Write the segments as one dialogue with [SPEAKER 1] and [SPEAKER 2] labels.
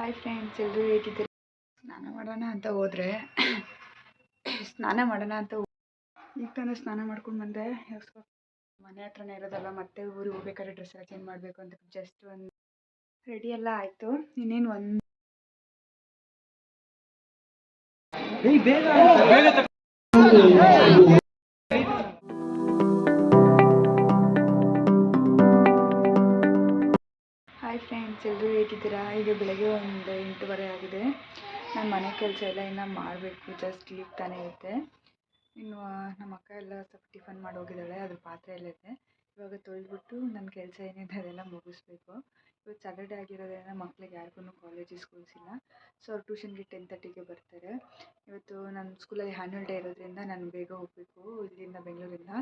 [SPEAKER 1] Hi friends, ಎಲ್ಲರೂ ಹೇಗಿದ್ದೀರಿ? ಸ್ನಾನ ಮಾಡೋಣ ಅಂತ ಹೋದರೆ ಈಗ ತಾನೇ ಸ್ನಾನ ಮಾಡ್ಕೊಂಡು ಬಂದೆ. ಮನೆ ಹತ್ರನೇ ಇರೋದಲ್ಲ, ಮತ್ತೆ ಊರಿಗೆ ಹೋಗ್ಬೇಕಾದ್ರೆ ಡ್ರೆಸ್ ಎಲ್ಲ ಚೇಂಜ್ ಮಾಡಬೇಕು ಅಂತ ಜಸ್ಟ್ ಒಂದು ರೆಡಿ ಎಲ್ಲ ಆಯಿತು. ಇನ್ನೇನು ಒಂದು ಹಾಯ್ ಫ್ರೆಂಡ್ಸ್, ಎಲ್ಲರೂ ಹೇಗಿದ್ದೀರಾ? ಈಗ ಬೆಳಗ್ಗೆ ಒಂದು 8:15 ಆಗಿದೆ. ನಾನು ಮನೆ ಕೆಲಸ ಎಲ್ಲ ಇನ್ನೂ ಮಾಡಬೇಕು, ಜಸ್ಟ್ ಈಗ ತಾನೇ ಇದ್ದೆ. ಇನ್ನು ನಮ್ಮ ಅಕ್ಕ ಎಲ್ಲ ಸ್ವಲ್ಪ ಟಿಫನ್ ಮಾಡಿ ಹೋಗಿದ್ದಾಳೆ, ಅದ್ರ ಪಾತ್ರೆ ಎಲ್ಲ ಇದೆ. ಇವಾಗ ತೊಳೆದ್ಬಿಟ್ಟು ನನ್ನ ಕೆಲಸ ಏನಿದೆ ಅದೆಲ್ಲ ಮುಗಿಸ್ಬೇಕು. ಇವತ್ತು ಸ್ಯಾಟರ್ಡೇ ಆಗಿರೋದ್ರಿಂದ ಮಕ್ಳಿಗೆ ಯಾರಿಗೂ ಕಾಲೇಜಿಗೆ ಸ್ಕೂಲ್ಸ್ ಇಲ್ಲ. ಸೊ ಅವ್ರು ಟ್ಯೂಷನ್ಗೆ 10:30ಗೆ ಬರ್ತಾರೆ. ಇವತ್ತು ನನ್ನ ಸ್ಕೂಲಲ್ಲಿ ಆ್ಯನ್ಯುವಲ್ ಡೇ ಇರೋದ್ರಿಂದ ನಾನು ಬೇಗ ಹೋಗಬೇಕು. ಇಲ್ಲಿಂದ ಬೆಂಗಳೂರಿಂದ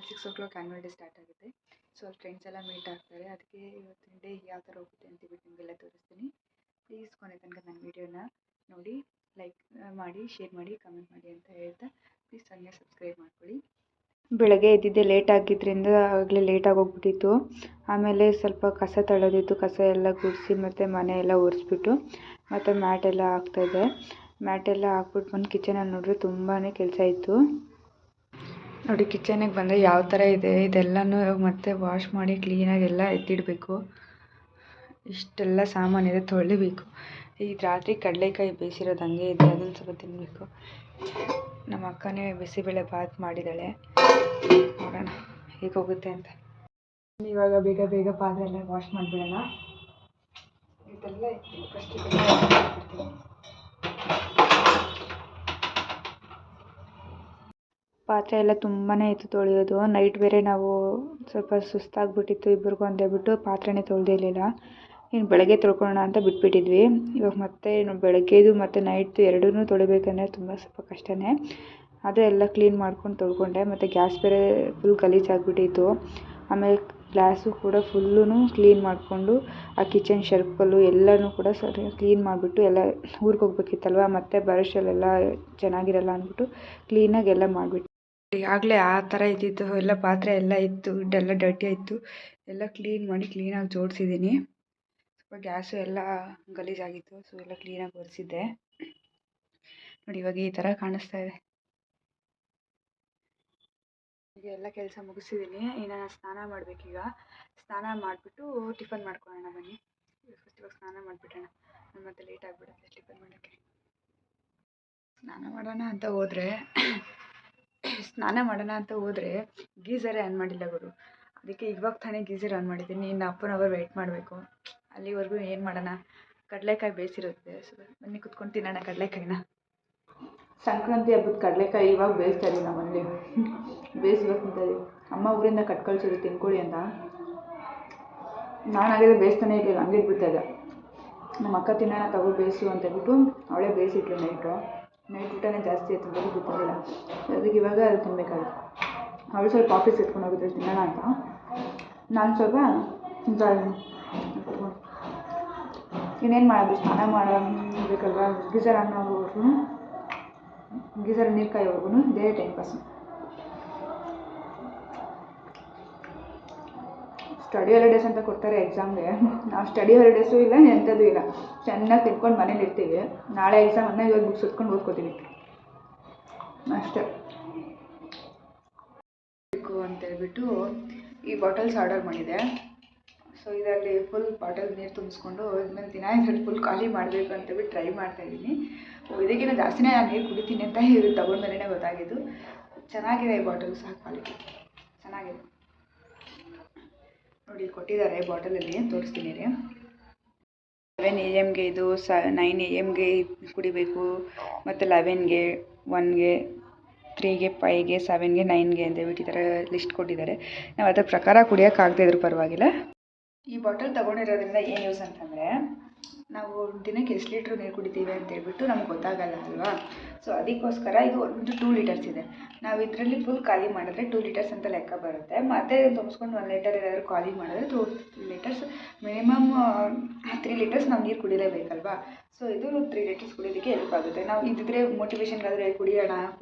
[SPEAKER 1] 6 o'clock ಆ್ಯನ್ಯುವಲ್ ಡೇ ಸ್ಟಾರ್ಟ್ ಆಗುತ್ತೆ. ಸೊ ಅಲ್ಲಿ ಫ್ರೆಂಡ್ಸ್ ಎಲ್ಲ ಮೀಟ್ ಆಗ್ತಾರೆ. ಅದಕ್ಕೆ ಇವತ್ತಿನ ಡೇ ಯಾವ ಥರ ಹೋಗುತ್ತೆ ಅಂತಿಬಿಟ್ಟು ನಿಮಗೆಲ್ಲ ತೋರಿಸ್ತೀನಿ. ಪ್ಲೀಸ್ ಕೊನೆ ತನಕ ನನ್ನ ವೀಡಿಯೋನ ನೋಡಿ, ಲೈಕ್ ಮಾಡಿ, ಶೇರ್ ಮಾಡಿ, ಕಮೆಂಟ್ ಮಾಡಿ ಅಂತ ಹೇಳ್ತಾ ಪ್ಲೀಸ್ ಹಂಗೆ ಸಬ್ಸ್ಕ್ರೈಬ್ ಮಾಡ್ಕೊಳ್ಳಿ. ಬೆಳಗ್ಗೆ ಎದ್ದಿದ್ದೆ ಲೇಟ್ ಆಗಿದ್ದರಿಂದ ಆಗಲೇ ಲೇಟಾಗಿ ಹೋಗ್ಬಿಟ್ಟಿತ್ತು. ಆಮೇಲೆ ಸ್ವಲ್ಪ ಕಸ ತಳ್ಳೋದಿತ್ತು, ಕಸ ಎಲ್ಲ ಗುಡಿಸಿ ಮತ್ತು ಮನೆ ಎಲ್ಲ ಒರೆಸ್ಬಿಟ್ಟು ಮತ್ತು ಮ್ಯಾಟೆಲ್ಲ ಹಾಕ್ತಾಯಿದ್ದೆ. ಮ್ಯಾಟೆಲ್ಲ ಹಾಕ್ಬಿಟ್ಟು ಬಂದು ಕಿಚನಲ್ಲಿ ನೋಡಿದ್ರೆ ತುಂಬಾ ಕೆಲಸ ಇತ್ತು. ನೋಡಿ, ಕಿಚನಿಗೆ ಬಂದರೆ ಯಾವ ಥರ ಇದೆ, ಇದೆಲ್ಲನೂ ಮತ್ತೆ ವಾಶ್ ಮಾಡಿ ಕ್ಲೀನಾಗಿ ಎಲ್ಲ ಎತ್ತಿಡಬೇಕು. ಇಷ್ಟೆಲ್ಲ ಸಾಮಾನಿದೆ, ತೊಳಿಬೇಕು. ಈ ರಾತ್ರಿ ಕಡಲೆಕಾಯಿ ಬೇಯಿಸಿರೋದು ಹಂಗೆ ಇದೆ, ಅದನ್ನು ಸ್ವಲ್ಪ ತಿನ್ನಬೇಕು. ನಮ್ಮ ಅಕ್ಕನೇ ಬಿಸಿಬೇಳೆ ಬಾತ್ ಮಾಡಿದ್ದಾಳೆ, ನೋಡೋಣ ಹೇಗೆ ಹೋಗುತ್ತೆ ಅಂತ. ಇವಾಗ ಬೇಗ ಬೇಗ ಪಾತ್ರೆ ಎಲ್ಲ ವಾಶ್ ಮಾಡಿಬಿಡೋಣ. ಇದೆಲ್ಲ ಫಸ್ಟ್ ಪಾತ್ರೆ ಎಲ್ಲ ತುಂಬಾ ಇತ್ತು ತೊಳೆಯೋದು. ನೈಟ್ ಬೇರೆ ನಾವು ಸ್ವಲ್ಪ ಸುಸ್ತಾಗ್ಬಿಟ್ಟಿತ್ತು ಇಬ್ಬರಿಗೂ ಅಂತ ಹೇಳ್ಬಿಟ್ಟು ಪಾತ್ರೆನೇ ತೊಳೆದಿರಲಿಲ್ಲ. ಇನ್ನು ಬೆಳಗ್ಗೆ ತೊಳ್ಕೊಳ್ಳೋಣ ಅಂತ ಬಿಟ್ಬಿಟ್ಟಿದ್ವಿ. ಇವಾಗ ಮತ್ತೆ ಬೆಳಗ್ಗೆದು ಮತ್ತು ನೈಟ್ದು ಎರಡೂ ತೊಳಿಬೇಕಂದ್ರೆ ಸ್ವಲ್ಪ ಕಷ್ಟನೇ. ಅದೇ ಎಲ್ಲ ಕ್ಲೀನ್ ಮಾಡ್ಕೊಂಡು ತೊಳ್ಕೊಂಡೆ. ಮತ್ತು ಗ್ಯಾಸ್ ಬೇರೆ ಫುಲ್ ಗಲೀಜಾಗಿಬಿಟ್ಟಿತ್ತು. ಆಮೇಲೆ ಗ್ಲಾಸು ಕೂಡ ಫುಲ್ಲೂ ಕ್ಲೀನ್ ಮಾಡಿಕೊಂಡು ಆ ಕಿಚನ್ ಶೆಲ್ಫಲ್ಲು ಎಲ್ಲನೂ ಕೂಡ ಸರಿ ಕ್ಲೀನ್ ಮಾಡಿಬಿಟ್ಟು ಎಲ್ಲ ಊರಿಗೆ ಹೋಗ್ಬೇಕಿತ್ತಲ್ವ, ಮತ್ತು ಬರೋಷ್ಟರಲ್ಲೆಲ್ಲ ಚೆನ್ನಾಗಿರಲ್ಲ ಅಂದ್ಬಿಟ್ಟು ಕ್ಲೀನಾಗಿ ಎಲ್ಲ ಮಾಡಿಬಿಟ್ಟು ಆಗಲೇ ಆ ಥರ ಇದ್ದಿತ್ತು. ಎಲ್ಲ ಪಾತ್ರೆ ಎಲ್ಲ ಇತ್ತು, ಇದೆಲ್ಲ ಡರ್ಟಿ ಆಯಿತು, ಎಲ್ಲ ಕ್ಲೀನ್ ಮಾಡಿ ಕ್ಲೀನಾಗಿ ಜೋಡಿಸಿದ್ದೀನಿ. ಸ್ವಲ್ಪ ಗ್ಯಾಸು ಎಲ್ಲ ಗಲೀಜಾಗಿತ್ತು, ಸೊ ಎಲ್ಲ ಕ್ಲೀನಾಗಿ ಒರೆಸಿದ್ದೆ. ನೋಡಿ, ಇವಾಗ ಈ ಥರ ಕಾಣಿಸ್ತಾ ಇದೆ. ಈಗ ಎಲ್ಲ ಕೆಲಸ ಮುಗಿಸಿದ್ದೀನಿ. ಇನ್ನು ನಾನು ಸ್ನಾನ ಮಾಡಬೇಕೀಗ. ಸ್ನಾನ ಮಾಡಿಬಿಟ್ಟು ಟಿಫನ್ ಮಾಡ್ಕೊಳ್ಳೋಣ ಬನ್ನಿ. ಫಸ್ಟ್ ಇವಾಗ ಸ್ನಾನ ಮಾಡಿಬಿಡೋಣ, ಮತ್ತೆ ಲೇಟ್ ಆಗಿಬಿಡುತ್ತೆ ಟಿಫನ್ ಮಾಡೋಕ್ಕೆ. ಸ್ನಾನ ಮಾಡೋಣ ಅಂತ ಹೋದರೆ ಗೀಝರೇ ಆನ್ ಮಾಡಿಲ್ಲ ಗುರು. ಅದಕ್ಕೆ ಇವಾಗ ತಾನೇ ಗೀಝರ್ ಆನ್ ಮಾಡಿದ್ದೀನಿ. ಇನ್ನು ಹಾಫ್ ಅವರ್ ವೆಯ್ಟ್ ಮಾಡಬೇಕು. ಅಲ್ಲಿವರೆಗೂ ಏನು ಮಾಡೋಣ, ಕಡಲೆಕಾಯಿ ಬೇಯಿಸಿರುತ್ತೆ. ಸೊ ಬನ್ನಿ ಕುತ್ಕೊಂಡು ತಿನ್ನೋಣ ಕಡಲೆಕಾಯಿನ. ಸಂಕ್ರಾಂತಿ ಹಬ್ಬದ ಕಡಲೆಕಾಯಿ ಇವಾಗ ಬೇಯಿಸ್ತಾ ಇದ್ದೀವಿ ನಮ್ಮಲ್ಲಿ. ಬೇಯಿಸ್ಬೇಕು ತಿಂತಾಯಿದ್ದೀವಿ. ಅಮ್ಮ ಊರಿಂದ ಕಳ್ಸೋದು ತಿನ್ಕೊಳ್ಳಿ ಅಂತ. ನಾನಾಗಿದ್ರೆ ಬೇಯಿಸ್ತಾನೆ ಇರಲಿಲ್ಲ, ಹಂಗೆ ಇಟ್ಬಿಡ್ತಾಯಿದ್ದೆ. ನಮ್ಮ ಅಕ್ಕ ತಿನ್ನೋಣ ತಗೋ ಬೇಯಿಸು ಅಂತ ಹೇಳ್ಬಿಟ್ಟು ಅವಳೇ ಬೇಯಿಸಿಟ್ಲು. ನೈಟ್ ಊಟನೇ ಜಾಸ್ತಿ ಆಯಿತು, ಬೇಗ ಗೊತ್ತಿರಲಿಲ್ಲ. ಅದಕ್ಕೆ ಇವಾಗ ಅದು ತಿನ್ನಬೇಕಾಗಿತ್ತು. ಅವಳು ಸ್ವಲ್ಪ ಆಫೀಸ್ ಎತ್ಕೊಂಡು ಹೋಗಿದ್ರೆ ತಿನ್ನೋಣ ಅಂತ, ನಾನು ಸ್ವಲ್ಪ ಇನ್ನೇನು ಮಾಡೋದು, ಸ್ನಾನ ಮಾಡಬೇಕಲ್ವ. ಗೀಝರ್ ಆನ್ ಆಗೋವರೆಗೂ, ಗೀಝರ್ ನೀರು ಕಾಯೋವರೆಗೂ ಇದೇ ಟೈಮ್ ಪಾಸು. ಸ್ಟಡಿ ಹಾಲಿಡೇಸ್ ಅಂತ ಕೊಡ್ತಾರೆ ಎಕ್ಸಾಮ್ಗೆ. ನಾವು ಸ್ಟಡಿ ಹಾಲಿಡೇಸು ಇಲ್ಲ, ಎಂಥದ್ದು ಇಲ್ಲ, ಚೆನ್ನಾಗಿ ತಿನ್ಕೊಂಡು ಮನೇಲಿ ಇರ್ತೀವಿ. ನಾಳೆ ಎಕ್ಸಾಮ್ ಅನ್ನ ಇವಾಗ ಬುಕ್ಸ್ ಓದ್ಕೊಂಡು ಓದ್ಕೋತೀವಿ ಅಷ್ಟೇ. ಬೇಕು ಅಂತೇಳ್ಬಿಟ್ಟು ಈ ಬಾಟಲ್ಸ್ ಆರ್ಡರ್ ಮಾಡಿದೆ. ಸೊ ಇದರಲ್ಲಿ ಫುಲ್ ಬಾಟಲ್ ನೀರು ತುಂಬಿಸ್ಕೊಂಡು ಇದ್ಮೇಲೆ ದಿನ ಇದರಲ್ಲಿ ಫುಲ್ ಖಾಲಿ ಮಾಡಬೇಕು ಅಂತೇಳ್ಬಿಟ್ಟು ಟ್ರೈ ಮಾಡ್ತಾಯಿದ್ದೀನಿ. ಇದಕ್ಕಿಂತ ಜಾಸ್ತಿನೇ ನಾನು ನೀರು ಕುಡಿತೀನಿ ಅಂತ ಇದು ತೊಗೊಂಡ್ಮೇಲೆ ಗೊತ್ತಾಗಿದ್ದು. ಚೆನ್ನಾಗಿದೆ ಈ ಬಾಟಲ್ ಸಹ, ಕ್ವಾಲಿಟಿ ಚೆನ್ನಾಗಿದೆ. ನೋಡಿ ಕೊಟ್ಟಿದ್ದಾರೆ ಬಾಟಲಲ್ಲಿ, ತೋರಿಸ್ತೀನಿ ರೀ. 11 AM ಇದು 9 AM ಕುಡಿಬೇಕು, ಮತ್ತು 11ಗೆ 1ಗೆ 3ಗೆ 5ಗೆ 7ಗೆ 9ಗೆ ಅಂತ ಹೇಳ್ಬಿಟ್ಟು ಈ ಥರ ಲಿಸ್ಟ್ ಕೊಟ್ಟಿದ್ದಾರೆ. ನಾವು ಅದರ ಪ್ರಕಾರ ಕುಡಿಯೋಕ್ಕಾಗದೇ ಇದ್ರೂ ಪರವಾಗಿಲ್ಲ. ಈ ಬಾಟಲ್ ತೊಗೊಂಡಿರೋದ್ರಿಂದ ಏನು ಯೂಸ್ ಅಂತಂದರೆ, ನಾವು ದಿನಕ್ಕೆ ಎಷ್ಟು ಲೀಟ್ರ್ ನೀರು ಕುಡಿತೀವಿ ಅಂತೇಳ್ಬಿಟ್ಟು ನಮ್ಗೆ ಗೊತ್ತಾಗಲ್ಲ ಅಲ್ವಾ. ಸೊ ಅದಕ್ಕೋಸ್ಕರ ಇದು ಒಂದು 2 ಲೀಟರ್ಸ್ ಇದೆ. ನಾವು ಇದರಲ್ಲಿ ಫುಲ್ ಖಾಲಿ ಮಾಡಿದ್ರೆ 2 ಲೀಟರ್ಸ್ ಅಂತ ಲೆಕ್ಕ ಬರುತ್ತೆ. ಮತ್ತೆ ತುಂಬಿಸ್ಕೊಂಡು 1 ಲೀಟರ್ ಏನಾದರೂ ಖಾಲಿ ಮಾಡಿದ್ರೆ 2 ಲೀಟರ್ಸ್, ಮಿನಿಮಮ್ 3 ಲೀಟರ್ಸ್ ನಾವು ನೀರು ಕುಡಿಲೇಬೇಕಲ್ವಾ. ಸೊ ಇದು 3 ಲೀಟರ್ಸ್ ಕುಡಿಯೋದಕ್ಕೆ ಹೆಲ್ಪ್ ಆಗುತ್ತೆ. ನಾವು ಇದ್ದರೆ ಮೋಟಿವೇಶನ್ಗಾದರೆ ಕುಡಿಯೋಣ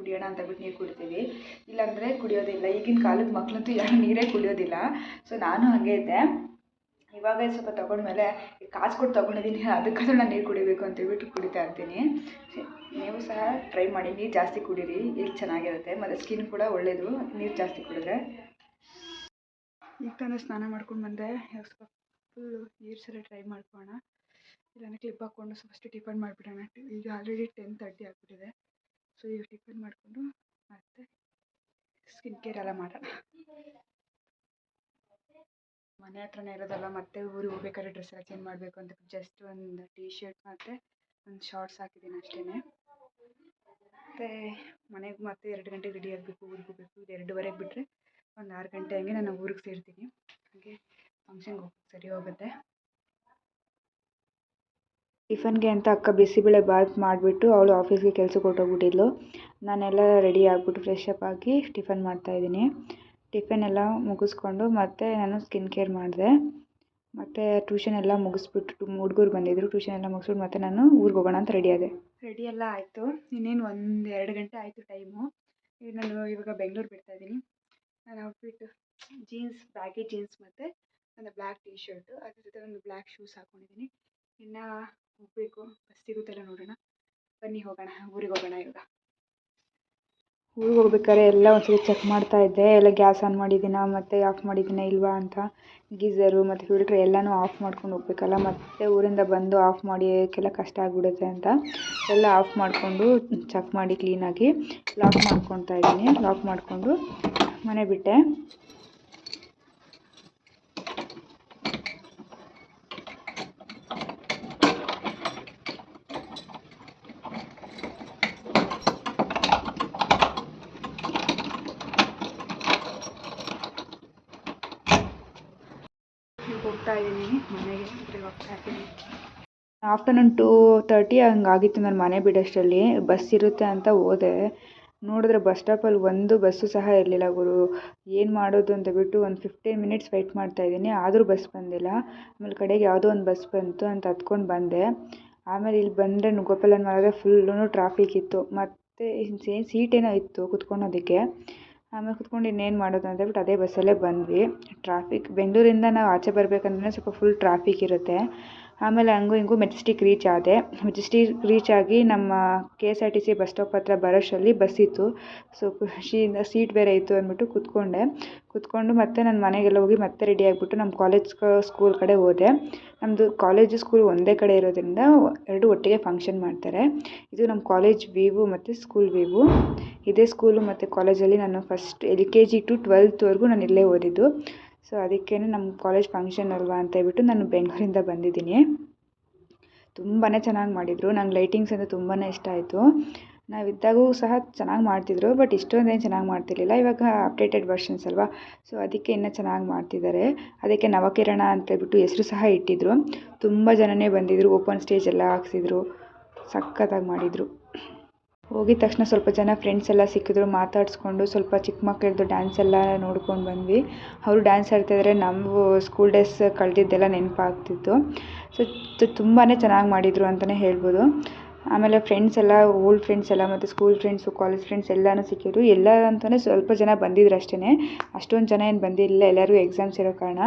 [SPEAKER 1] ಅಂತ ಹೇಳ್ಬಿಟ್ಟು ನೀರು ಕುಡಿತೀವಿ, ಇಲ್ಲಾಂದರೆ ಕುಡಿಯೋದಿಲ್ಲ. ಈಗಿನ ಕಾಲದ ಮಕ್ಕಳಂತೂ ಯಾರು ನೀರೇ ಕುಡಿಯೋದಿಲ್ಲ. ಸೊ ನಾನು ಹಾಗೆ ಇದ್ದೆ. ಇವಾಗ ಸ್ವಲ್ಪ ತೊಗೊಂಡ್ಮೇಲೆ ಕಾಸು ಕೊಟ್ಟು ತೊಗೊಂಡಿದ್ದೀನಿ, ಅದಕ್ಕಾದ್ರೂ ನಾನು ನೀರು ಕುಡಿಬೇಕು ಅಂತೇಳ್ಬಿಟ್ಟು ಕುಡಿತಾ ಇರ್ತೀನಿ. ನೀವು ಸಹ ಟ್ರೈ ಮಾಡಿ, ನೀರು ಜಾಸ್ತಿ ಕುಡೀರಿ, ಇಲ್ಲಿ ಚೆನ್ನಾಗಿರುತ್ತೆ, ಮತ್ತು ಸ್ಕಿನ್ ಕೂಡ ಒಳ್ಳೆಯದು ನೀರು ಜಾಸ್ತಿ ಕುಡಿದ್ರೆ. ಈಗ ತಾನೇ ಸ್ನಾನ ಮಾಡ್ಕೊಂಡು ಬಂದೆ, ಸ್ವಲ್ಪ ಫುಲ್ಲು ನೀರು ಸಲ ಟ್ರೈ ಮಾಡ್ಕೊಳ್ಳೋಣ. ಇಲ್ಲಾಂದರೆ ಕ್ಲಿಪ್ ಹಾಕ್ಕೊಂಡು ಫಸ್ಟ್ ಟಿಫನ್ ಮಾಡಿಬಿಡೋಣ. ಈಗ ಆಲ್ರೆಡಿ 10:30 ಆಗಿಬಿಟ್ಟಿದೆ. ಸೊ ಈಗ ಟಿಫನ್ ಮಾಡಿಕೊಂಡು ಮತ್ತೆ ಸ್ಕಿನ್ ಕೇರ್ ಎಲ್ಲ ಮಾಡೋಣ. ಮನೆ ಹತ್ರನೇ ಇರೋದಲ್ಲ, ಮತ್ತೆ ಊರಿಗೆ ಹೋಗ್ಬೇಕಾದ್ರೆ ಡ್ರೆಸ್ ಎಲ್ಲ ಚೇಂಜ್ ಮಾಡಬೇಕು ಅಂತ ಜಸ್ಟ್ ಒಂದು ಟೀ ಶರ್ಟ್ ಮತ್ತು ಒಂದು ಶಾರ್ಟ್ಸ್ ಹಾಕಿದ್ದೀನಿ ಅಷ್ಟೇ. ಮತ್ತು ಮನೆಗೆ ಮತ್ತೆ 2 ಗಂಟೆಗೆ ರೆಡಿ ಆಗಬೇಕು, ಊರಿಗೆ ಹೋಗಬೇಕು. ಇದು 2:15 ಬಿಟ್ಟರೆ ಒಂದು 6 ಗಂಟೆ ಹಂಗೆ ನಾನು ಊರಿಗೆ ಸೇರ್ತೀನಿ. ಹಾಗೆ ಫಂಕ್ಷನ್ಗೆ ಹೋಗ್ಬೇಕು, ಸರಿ ಹೋಗುತ್ತೆ. ಟಿಫನ್ಗೆ ಅಂತ ಅಕ್ಕ ಬಿಸಿಬೇಳೆ ಬಾತ್ ಮಾಡಿಬಿಟ್ಟು ಅವಳು ಆಫೀಸ್ಗೆ ಕೆಲ್ಸಕ್ಕೆ ಹೊರಟೋಗ್ಬಿಟ್ಟಿದ್ಲು. ನಾನೆಲ್ಲ ರೆಡಿ ಆಗಿಬಿಟ್ಟು ಫ್ರೆಶ್ ಅಪ್ ಆಗಿ ಟಿಫನ್ ಮಾಡ್ತಾಯಿದ್ದೀನಿ. ಟಿಫನ್ ಎಲ್ಲ ಮುಗಿಸ್ಕೊಂಡು ಮತ್ತೆ ನಾನು ಸ್ಕಿನ್ ಕೇರ್ ಮಾಡಿದೆ. ಮತ್ತು ಟ್ಯೂಷನ್ ಎಲ್ಲ ಮುಗಿಸ್ಬಿಟ್ಟು ಹುಡುಗರು ಬಂದಿದ್ದರು, ಟ್ಯೂಷನ್ ಎಲ್ಲ ಮುಗಿಸ್ಬಿಟ್ಟು ಮತ್ತೆ ನಾನು ಊರಿಗೆ ಹೋಗೋಣ ಅಂತ ರೆಡಿ ಆದೆ. ರೆಡಿ ಎಲ್ಲ ಆಯಿತು, ಇನ್ನೇನು 1-2 ಗಂಟೆ ಆಯಿತು ಟೈಮು. ಈಗ ನಾನು ಇವಾಗ ಬೆಂಗಳೂರು ಬಿಡ್ತಾಯಿದ್ದೀನಿ. ನನ್ನ ಔಟ್ಫಿಟ್ ಜೀನ್ಸ್, ಬ್ಯಾಗಿ ಜೀನ್ಸ್ ಮತ್ತು ಒಂದು ಬ್ಲ್ಯಾಕ್ ಟೀ ಶರ್ಟು, ಅದ್ರ ಜೊತೆ ಒಂದು ಬ್ಲ್ಯಾಕ್ ಶೂಸ್ ಹಾಕ್ಕೊಂಡಿದ್ದೀನಿ. ಇನ್ನು ಹೋಗಬೇಕು, ಬಸ್ ಸಿಗುತ್ತೆಲ್ಲ ನೋಡೋಣ. ಬನ್ನಿ ಹೋಗೋಣ, ಊರಿಗೆ ಹೋಗೋಣ. ಇವಾಗ ಊರಿಗೆ ಹೋಗ್ಬೇಕಾದ್ರೆ ಎಲ್ಲ ಒಂದ್ಸರಿ ಚೆಕ್ ಮಾಡ್ತಾಯಿದ್ದೆ, ಎಲ್ಲ ಗ್ಯಾಸ್ ಆನ್ ಮಾಡಿದ್ದೀನ ಮತ್ತು ಆಫ್ ಮಾಡಿದ್ದೀನ ಇಲ್ವಾ ಅಂತ. ಗೀಝರು ಮತ್ತು ಫಿಲ್ಟ್ರ್ ಎಲ್ಲನೂ ಆಫ್ ಮಾಡ್ಕೊಂಡು ಹೋಗ್ಬೇಕಲ್ಲ, ಮತ್ತು ಊರಿಂದ ಬಂದು ಆಫ್ ಮಾಡೋಕ್ಕೆಲ್ಲ ಕಷ್ಟ ಆಗಿಬಿಡುತ್ತೆ ಅಂತ ಎಲ್ಲ ಆಫ್ ಮಾಡಿಕೊಂಡು ಚೆಕ್ ಮಾಡಿ ಕ್ಲೀನಾಗಿ ಲಾಕ್ ಮಾಡ್ಕೊತಾ ಇದ್ದೀನಿ. ಲಾಕ್ ಮಾಡಿಕೊಂಡು ಮನೆ ಬಿಟ್ಟೆ. ಹೋಗ್ತಾ ಇದ್ದೀನಿ ಮನೆಗೆ, ಹೋಗ್ತಾ ಇದ್ದೀನಿ. ಆಫ್ಟರ್ನೂನ್ 2:30 ಹಂಗಾಗಿತ್ತು ನಾನು ಮನೆ ಬಿಡೋಷ್ಟರಲ್ಲಿ. ಬಸ್ ಇರುತ್ತೆ ಅಂತ ಹೋದೆ, ನೋಡಿದ್ರೆ ಬಸ್ ಸ್ಟಾಪಲ್ಲಿ ಒಂದು ಬಸ್ಸು ಸಹ ಇರಲಿಲ್ಲ ಗುರು. ಏನು ಮಾಡೋದು ಅಂತ ಬಿಟ್ಟು ಒಂದು 15 ಮಿನಿಟ್ಸ್ ವೆಯ್ಟ್ ಮಾಡ್ತಾಯಿದ್ದೀನಿ, ಆದರೂ ಬಸ್ ಬಂದಿಲ್ಲ. ಆಮೇಲೆ ಕಡೆಗೆ ಯಾವುದೋ ಒಂದು ಬಸ್ ಬಂತು ಅಂತ ಹತ್ಕೊಂಡು ಬಂದೆ. ಆಮೇಲೆ ಇಲ್ಲಿ ಬಂದರೆ ಗೋಪಾಲನ್ ಮಾರ್ಗ ಫುಲ್ಲೂ ಟ್ರಾಫಿಕ್ ಇತ್ತು, ಮತ್ತು ಸೀಟೇನೋ ಇತ್ತು ಕುತ್ಕೊಳೋದಕ್ಕೆ. ಆಮೇಲೆ ಕುತ್ಕೊಂಡು ಇನ್ನೇನು ಮಾಡೋದು ಅಂತೇಳ್ಬಿಟ್ಟು ಅದೇ ಬಸ್ಸಲ್ಲೇ ಬಂದ್ವಿ. ಟ್ರಾಫಿಕ್ ಬೆಂಗಳೂರಿಂದ ನಾವು ಆಚೆ ಬರಬೇಕಂದ್ರೆ ಸ್ವಲ್ಪ ಫುಲ್ ಟ್ರಾಫಿಕ್ ಇರುತ್ತೆ. ಆಮೇಲೆ ಹಂಗೂ ಹಿಂಗೂ ಮೆಜೆಸ್ಟಿಕ್ ರೀಚ್ ಆದೆ. ಮೆಜೆಸ್ಟಿಕ್ ರೀಚ್ ಆಗಿ ನಮ್ಮ KSRTC ಬಸ್ ಸ್ಟಾಪ್ ಹತ್ರ ಬರೋಷ್ಟರಲ್ಲಿ ಬಸ್ ಇತ್ತು. ಸೊ ಖುಷಿಯಿಂದ ಸೀಟ್ ಬೇರೆ ಇತ್ತು ಅಂದ್ಬಿಟ್ಟು ಕುತ್ಕೊಂಡು ಮತ್ತೆ ನಾನು ಮನೆಗೆಲ್ಲ ಹೋಗಿ ಮತ್ತೆ ರೆಡಿ ಆಗಿಬಿಟ್ಟು ನಮ್ಮ ಸ್ಕೂಲ್ ಕಡೆ ಹೋದೆ. ನಮ್ಮದು ಕಾಲೇಜು ಸ್ಕೂಲ್ ಒಂದೇ ಕಡೆ ಇರೋದ್ರಿಂದ ಎರಡು ಒಟ್ಟಿಗೆ ಫಂಕ್ಷನ್ ಮಾಡ್ತಾರೆ. ಇದು ನಮ್ಮ ಕಾಲೇಜ್ ವೀವು ಮತ್ತು ಸ್ಕೂಲ್ ವೀವು. ಇದೇ ಸ್ಕೂಲು ಮತ್ತು ಕಾಲೇಜಲ್ಲಿ ನಾನು ಫಸ್ಟ್ LKG to 12th ನಾನು ಇಲ್ಲೇ ಓದಿದ್ದು. ಸೊ ಅದಕ್ಕೇ ನಮ್ಮ ಕಾಲೇಜ್ ಫಂಕ್ಷನ್ ಅಲ್ವಾ ಅಂತೇಳ್ಬಿಟ್ಟು ನಾನು ಬೆಂಗಳೂರಿಂದ ಬಂದಿದ್ದೀನಿ. ತುಂಬಾ ಚೆನ್ನಾಗಿ ಮಾಡಿದರು. ನಂಗೆ ಲೈಟಿಂಗ್ಸ್ ಅಂದರೆ ತುಂಬಾ ಇಷ್ಟ ಆಯಿತು. ನಾವಿದ್ದಾಗೂ ಸಹ ಚೆನ್ನಾಗಿ ಮಾಡ್ತಿದ್ರು, ಬಟ್ ಇಷ್ಟೊಂದೇನು ಚೆನ್ನಾಗಿ ಮಾಡ್ತಿರ್ಲಿಲ್ಲ. ಇವಾಗ ಅಪ್ಡೇಟೆಡ್ ವರ್ಷನ್ಸ್ ಅಲ್ವಾ, ಸೊ ಅದಕ್ಕೆ ಇನ್ನೂ ಚೆನ್ನಾಗಿ ಮಾಡ್ತಿದ್ದಾರೆ. ಅದಕ್ಕೆ ನವಕಿರಣ ಅಂತೇಳ್ಬಿಟ್ಟು ಹೆಸರು ಸಹ ಇಟ್ಟಿದ್ರು. ತುಂಬ ಜನನೇ ಬಂದಿದ್ದರು, ಓಪನ್ ಸ್ಟೇಜ್ ಎಲ್ಲ ಹಾಕ್ಸಿದ್ರು, ಸಖತ್ತಾಗಿ ಮಾಡಿದರು. ಹೋಗಿದ ತಕ್ಷಣ ಸ್ವಲ್ಪ ಜನ ಫ್ರೆಂಡ್ಸ್ ಎಲ್ಲ ಸಿಕ್ಕಿದ್ರು, ಮಾತಾಡಿಸ್ಕೊಂಡು ಸ್ವಲ್ಪ ಚಿಕ್ಕ ಮಕ್ಕಳದ್ದು ಡ್ಯಾನ್ಸ್ ಎಲ್ಲ ನೋಡ್ಕೊಂಡು ಬಂದ್ವಿ. ಅವರು ಡ್ಯಾನ್ಸ್ ಆಡ್ತಾಯಿದ್ರೆ ನಾವು ಸ್ಕೂಲ್ ಡೇಸ್ ಕಳೆದಿದ್ದೆಲ್ಲ ನೆನಪಾಗ್ತಿತ್ತು. ಸೊ ತುಂಬಾ ಚೆನ್ನಾಗಿ ಮಾಡಿದರು ಅಂತಲೇ ಹೇಳ್ಬೋದು. ಆಮೇಲೆ ಫ್ರೆಂಡ್ಸ್ ಎಲ್ಲ, ಓಲ್ಡ್ ಫ್ರೆಂಡ್ಸ್ ಎಲ್ಲ ಮತ್ತು ಸ್ಕೂಲ್ ಫ್ರೆಂಡ್ಸು, ಕಾಲೇಜ್ ಫ್ರೆಂಡ್ಸ್ ಎಲ್ಲನೂ ಸಿಕ್ಕಿದ್ರು. ಎಲ್ಲ ಅಂತಲೇ ಸ್ವಲ್ಪ ಜನ ಬಂದಿದ್ರು ಅಷ್ಟೇ, ಅಷ್ಟೊಂದು ಜನ ಏನು ಬಂದಿರಲಿಲ್ಲ, ಎಲ್ಲರಿಗೂ ಎಕ್ಸಾಮ್ಸ್ ಇರೋ ಕಾರಣ.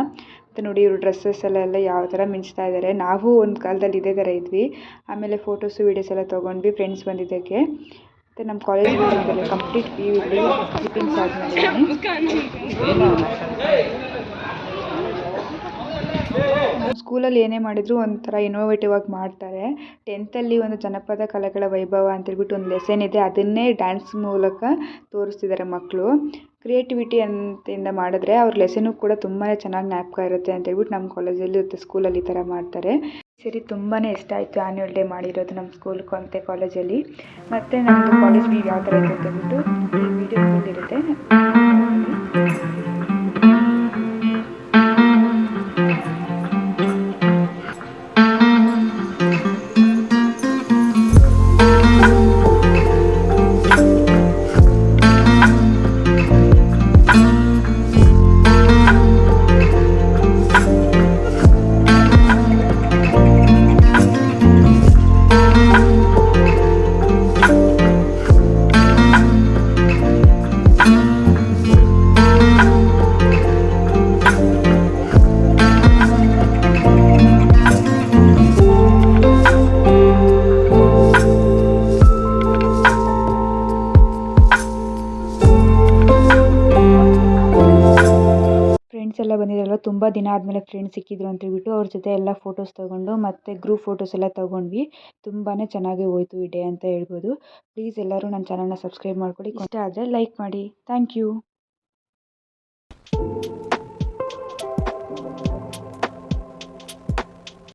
[SPEAKER 1] ಮತ್ತು ನೋಡಿ ಇವರು ಡ್ರೆಸ್ಸಸ್ ಎಲ್ಲ ಯಾವ ಥರ ಮಿಂಚ್ತಾ ಇದ್ದಾರೆ. ನಾವು ಒಂದು ಕಾಲದಲ್ಲಿ ಇದೇ ಥರ ಇದ್ವಿ. ಆಮೇಲೆ ಫೋಟೋಸು ವೀಡಿಯೋಸ್ ಎಲ್ಲ ತೊಗೊಂಡ್ವಿ ಫ್ರೆಂಡ್ಸ್ ಬಂದಿದ್ದಕ್ಕೆ. ಮತ್ತು ನಮ್ಮ ಕಾಲೇಜ್ ಕಂಪ್ಲೀಟ್ ವ್ಯೂ ಇಲ್ಲಿ ಕ್ಲಿಪ್ಪಿಂಗ್ಸ್ ಆದ್ಮೇಲೆ ನಮ್ಮ ಸ್ಕೂಲಲ್ಲಿ ಏನೇ ಮಾಡಿದರೂ ಒಂಥರ ಇನೋವೇಟಿವ್ ಆಗಿ ಮಾಡ್ತಾರೆ. 10th ಒಂದು ಜನಪದ ಕಲೆಗಳ ವೈಭವ ಅಂತೇಳ್ಬಿಟ್ಟು ಒಂದು ಲೆಸನ್ ಇದೆ, ಅದನ್ನೇ ಡ್ಯಾನ್ಸ್ ಮೂಲಕ ತೋರಿಸ್ತಿದ್ದಾರೆ ಮಕ್ಕಳು. ಕ್ರಿಯೇಟಿವಿಟಿ ಅಂತಿಂದ ಮಾಡಿದ್ರೆ ಅವ್ರ ಲೆಸನು ಕೂಡ ತುಂಬಾ ಚೆನ್ನಾಗಿ ಜ್ಞಾಪಕ ಇರುತ್ತೆ ಅಂತೇಳ್ಬಿಟ್ಟು ನಮ್ಮ ಕಾಲೇಜಲ್ಲಿ ಮತ್ತು ಸ್ಕೂಲಲ್ಲಿ ಈ ಥರ ಮಾಡ್ತಾರೆ. ಸರಿ, ತುಂಬಾ ಇಷ್ಟ ಆಯಿತು ಆ್ಯನ್ಯುವಲ್ ಡೇ ಮಾಡಿರೋದು ನಮ್ಮ ಸ್ಕೂಲ್ ಮತ್ತು ಕಾಲೇಜಲ್ಲಿ. ಮತ್ತು ನಮ್ಮದು ಕಾಲೇಜ್ ವೀವ್ ಯಾವ ಥರ ಇತ್ತು ಅಂತೇಳ್ಬಿಟ್ಟು ಈ ವಿಡಿಯೋ ಬಂದಿರುತ್ತೆ. ಫ್ರೆಂಡ್ಸ್ ಎಲ್ಲ ಬಂದಿದ್ರಲ್ವ, ತುಂಬ ದಿನ ಆದಮೇಲೆ ಫ್ರೆಂಡ್ಸ್ ಸಿಕ್ಕಿದ್ರು ಅಂತೇಳ್ಬಿಟ್ಟು ಅವ್ರ ಜೊತೆ ಎಲ್ಲ ಫೋಟೋಸ್ ತೊಗೊಂಡು ಮತ್ತು ಗ್ರೂಪ್ ಫೋಟೋಸ್ ಎಲ್ಲ ತೊಗೊಂಡ್ವಿ. ತುಂಬಾ ಚೆನ್ನಾಗಿ ಹೋಯಿತು ಈ ಡೇ ಅಂತ ಹೇಳ್ಬೋದು. ಪ್ಲೀಸ್ ಎಲ್ಲರೂ ನನ್ನ ಚಾನಲ್ನ ಸಬ್ಸ್ಕ್ರೈಬ್ ಮಾಡ್ಕೊಳ್ಳಿ. ಇಷ್ಟ ಆದರೆ ಲೈಕ್ ಮಾಡಿ. Thank you.